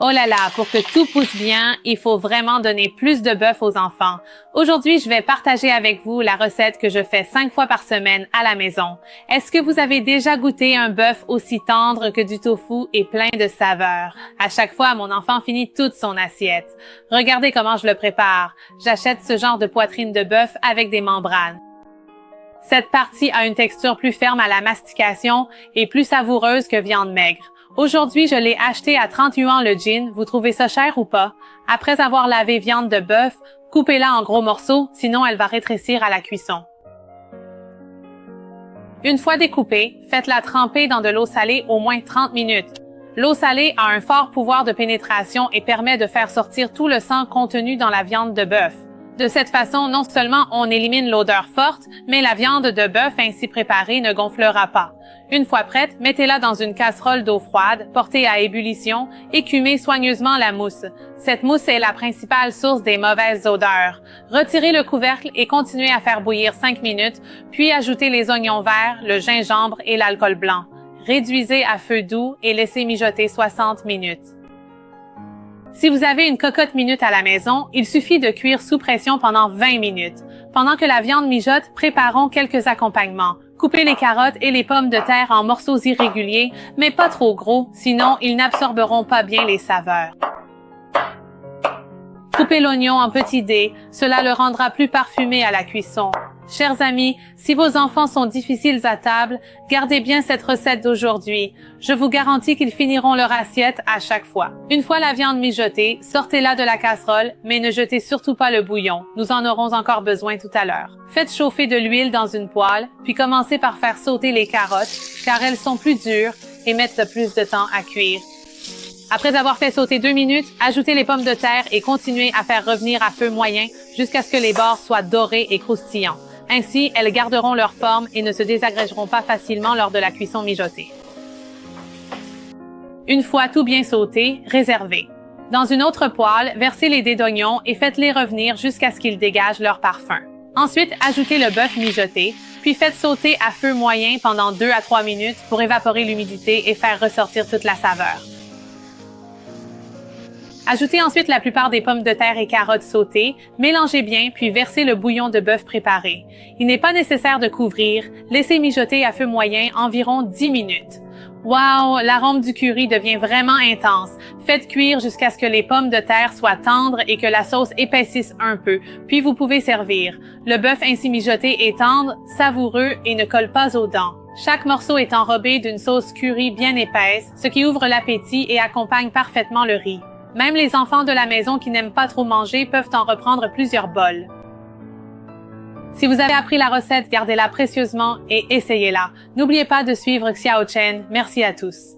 Oh là là, pour que tout pousse bien, il faut vraiment donner plus de bœuf aux enfants. Aujourd'hui, je vais partager avec vous la recette que je fais 5 fois par semaine à la maison. Est-ce que vous avez déjà goûté un bœuf aussi tendre que du tofu et plein de saveurs? À chaque fois, mon enfant finit toute son assiette. Regardez comment je le prépare. J'achète ce genre de poitrine de bœuf avec des membranes. Cette partie a une texture plus ferme à la mastication et plus savoureuse que viande maigre. Aujourd'hui, je l'ai acheté à 30 yuan le jean. Vous trouvez ça cher ou pas? Après avoir lavé viande de bœuf, coupez-la en gros morceaux, sinon elle va rétrécir à la cuisson. Une fois découpée, faites-la tremper dans de l'eau salée au moins 30 minutes. L'eau salée a un fort pouvoir de pénétration et permet de faire sortir tout le sang contenu dans la viande de bœuf. De cette façon, non seulement on élimine l'odeur forte, mais la viande de bœuf ainsi préparée ne gonflera pas. Une fois prête, mettez-la dans une casserole d'eau froide, portée à ébullition, écumez soigneusement la mousse. Cette mousse est la principale source des mauvaises odeurs. Retirez le couvercle et continuez à faire bouillir 5 minutes, puis ajoutez les oignons verts, le gingembre et l'alcool blanc. Réduisez à feu doux et laissez mijoter 60 minutes. Si vous avez une cocotte minute à la maison, il suffit de cuire sous pression pendant 20 minutes. Pendant que la viande mijote, préparons quelques accompagnements. Coupez les carottes et les pommes de terre en morceaux irréguliers, mais pas trop gros, sinon ils n'absorberont pas bien les saveurs. Coupez l'oignon en petits dés, cela le rendra plus parfumé à la cuisson. Chers amis, si vos enfants sont difficiles à table, gardez bien cette recette d'aujourd'hui. Je vous garantis qu'ils finiront leur assiette à chaque fois. Une fois la viande mijotée, sortez-la de la casserole, mais ne jetez surtout pas le bouillon. Nous en aurons encore besoin tout à l'heure. Faites chauffer de l'huile dans une poêle, puis commencez par faire sauter les carottes, car elles sont plus dures et mettent plus de temps à cuire. Après avoir fait sauter 2 minutes, ajoutez les pommes de terre et continuez à faire revenir à feu moyen jusqu'à ce que les bords soient dorés et croustillants. Ainsi, elles garderont leur forme et ne se désagrégeront pas facilement lors de la cuisson mijotée. Une fois tout bien sauté, réservez. Dans une autre poêle, versez les dés d'oignon et faites-les revenir jusqu'à ce qu'ils dégagent leur parfum. Ensuite, ajoutez le bœuf mijoté, puis faites sauter à feu moyen pendant 2 à 3 minutes pour évaporer l'humidité et faire ressortir toute la saveur. Ajoutez ensuite la plupart des pommes de terre et carottes sautées, mélangez bien puis versez le bouillon de bœuf préparé. Il n'est pas nécessaire de couvrir, laissez mijoter à feu moyen environ 10 minutes. Wow, l'arôme du curry devient vraiment intense. Faites cuire jusqu'à ce que les pommes de terre soient tendres et que la sauce épaississe un peu, puis vous pouvez servir. Le bœuf ainsi mijoté est tendre, savoureux et ne colle pas aux dents. Chaque morceau est enrobé d'une sauce curry bien épaisse, ce qui ouvre l'appétit et accompagne parfaitement le riz. Même les enfants de la maison qui n'aiment pas trop manger peuvent en reprendre plusieurs bols. Si vous avez appris la recette, gardez-la précieusement et essayez-la. N'oubliez pas de suivre Xiao Chen. Merci à tous.